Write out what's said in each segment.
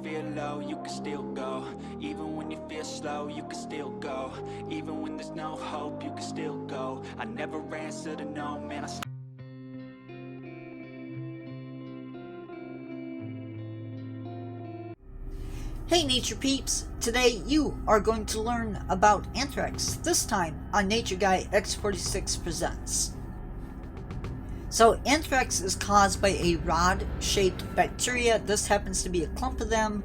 feel low, you can still go. Even when you feel slow, you can still go. Even when there's no hope, you can still go. I never answer to no, man, Hey Nature Peeps! Today you are going to learn about anthrax, this time on Nature Guy X46 Presents. So anthrax is caused by a rod-shaped bacteria. This happens to be a clump of them.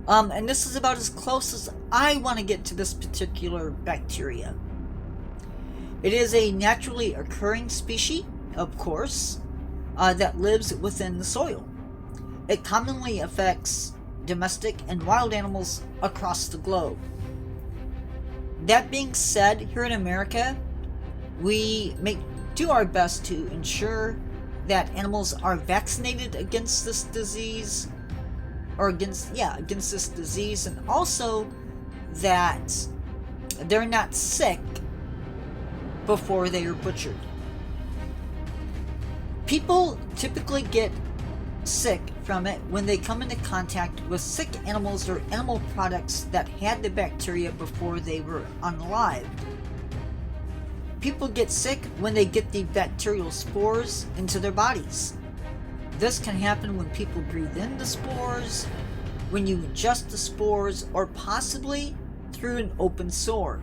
And this is about as close as I want to get to this particular bacteria. It is a naturally occurring species, of course, that lives within the soil. It commonly affects domestic and wild animals across the globe. That being said, here in America, we do our best to ensure that animals are vaccinated against this disease, against this disease, and also that they're not sick before they are butchered. People typically get sick from it when they come into contact with sick animals or animal products that had the bacteria before they were unalived. People get sick when they get the bacterial spores into their bodies. This can happen when people breathe in the spores, when you ingest the spores, or possibly through an open sore.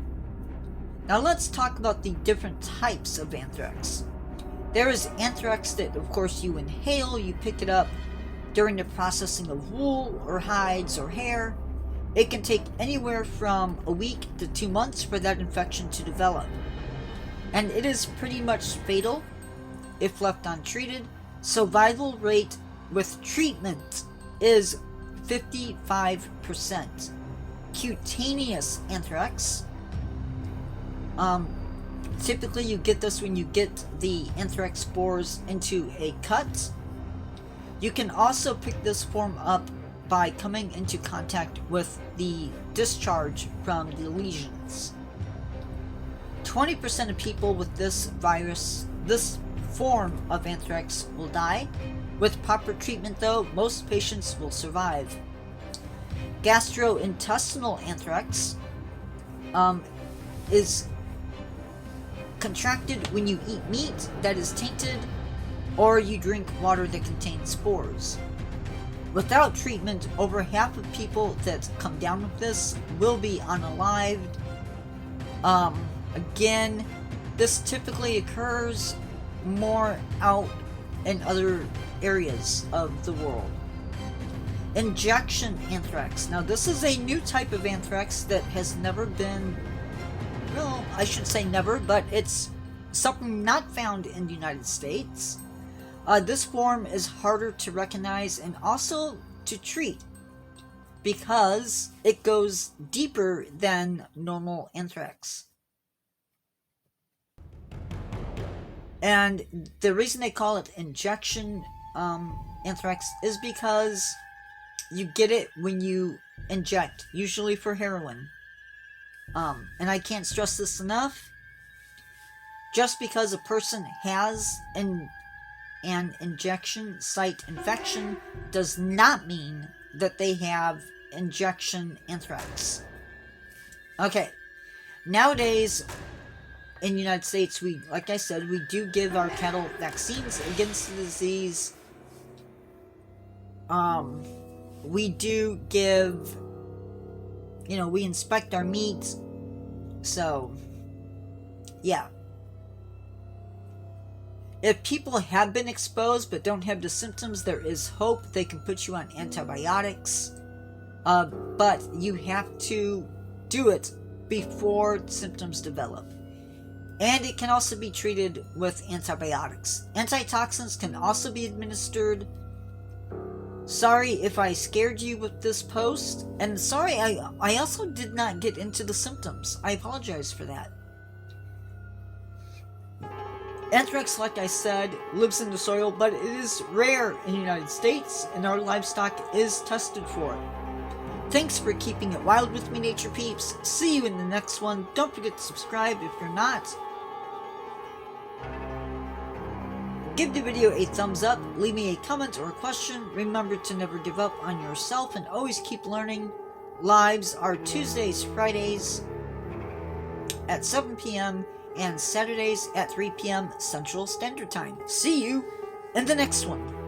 Now let's talk about the different types of anthrax. There is anthrax that, of course, you inhale, you pick it up during the processing of wool or hides or hair. It can take anywhere from a week to 2 months for that infection to develop. And it is pretty much fatal if left untreated. Survival rate with treatment is 55%. Cutaneous anthrax. Typically you get this when you get the anthrax spores into a cut. You can also pick this form up by coming into contact with the discharge from the lesions. 20% of people with this virus, this form of anthrax, will die. With proper treatment though, most patients will survive. Gastrointestinal anthrax is contracted when you eat meat that is tainted or you drink water that contains spores. Without treatment, over half of people that come down with this will be unalived. Again, this typically occurs more out in other areas of the world. Injection anthrax. Now this is a new type of anthrax that has never been, well, I should say never, but it's something not found in the United States. This form is harder to recognize and also to treat because it goes deeper than normal anthrax. And the reason they call it injection anthrax is because you get it when you inject, usually for heroin. And I can't stress this enough. Just because a person has an injection site infection does not mean that they have injection anthrax. Okay, nowadays in the United States, like I said, we do give our cattle vaccines against the disease. We do give, we inspect our meat. So, yeah. If people have been exposed but don't have the symptoms, there is hope. They can put you on antibiotics. But you have to do it before symptoms develop. And it can also be treated with antibiotics. Antitoxins can also be administered. Sorry if I scared you with this post. And sorry, I also did not get into the symptoms. I apologize for that. Anthrax, like I said, lives in the soil, but it is rare in the United States, and our livestock is tested for it. Thanks for keeping it wild with me, Nature Peeps. See you in the next one. Don't forget to subscribe if you're not. Give the video a thumbs up, leave me a comment or a question. Remember to never give up on yourself and always keep learning. Lives are Tuesdays, Fridays at 7 p.m. and Saturdays at 3 p.m. Central Standard Time. See you in the next one.